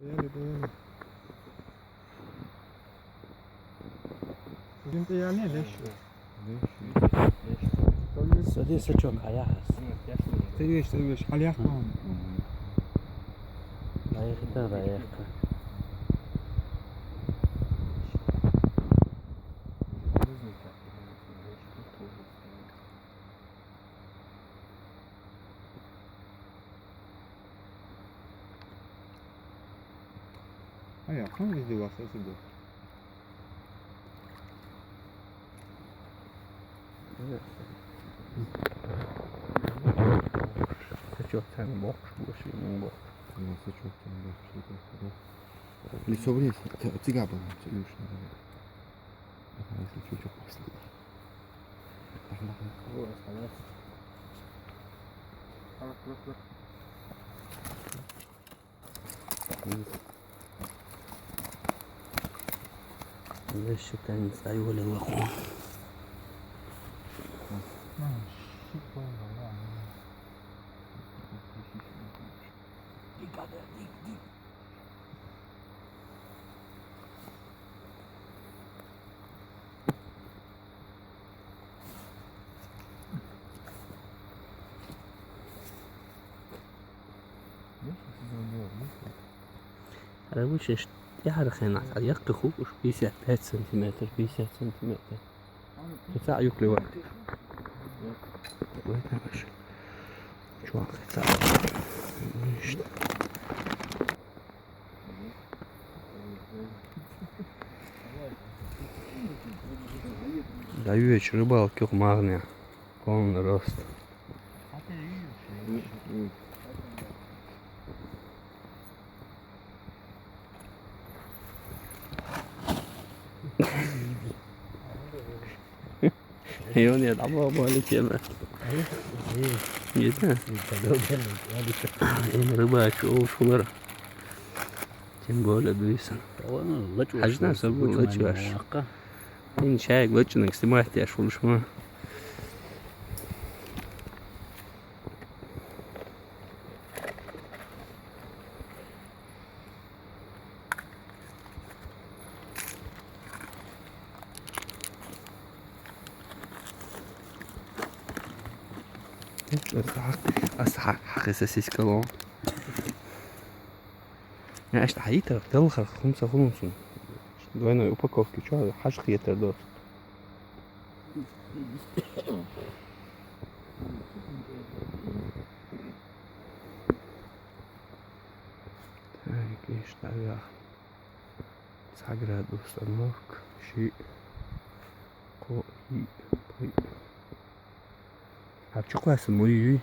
Değerli. Sizin de yani leş. Sadece çok ayağı. Seviye halyak mı? Ayakta. Halyak mı bizde varsa sizde? Çok tane bok bu şey bu. Nasıl çok tane bir şey. Лицо цыга было, Илюшина. Если чуть-чуть послушать. Лишь там стояли лохом. Рабочий يعرف هنا يقطخ وش بيسع 3 سنتيمتر بيسع سنتيمتر قطع يكلي واحد وين ماشي شو قطع Даешь рыбалки в Магне, полный рост. И он я давно более тема. Не знаю. Я рыбачу, ушулар. Тем более двисан. Хажна собой лачваш. إن شايك وجهك سمعت يا شو شو حق أساسيس كلام يعني إيش حقيقة يلا خمسة خمسون دوينا упаковки شو حاجة خيتر دوت так إيش تعال 9 градус норк شيء قوي طيب هتشوف كويس المويه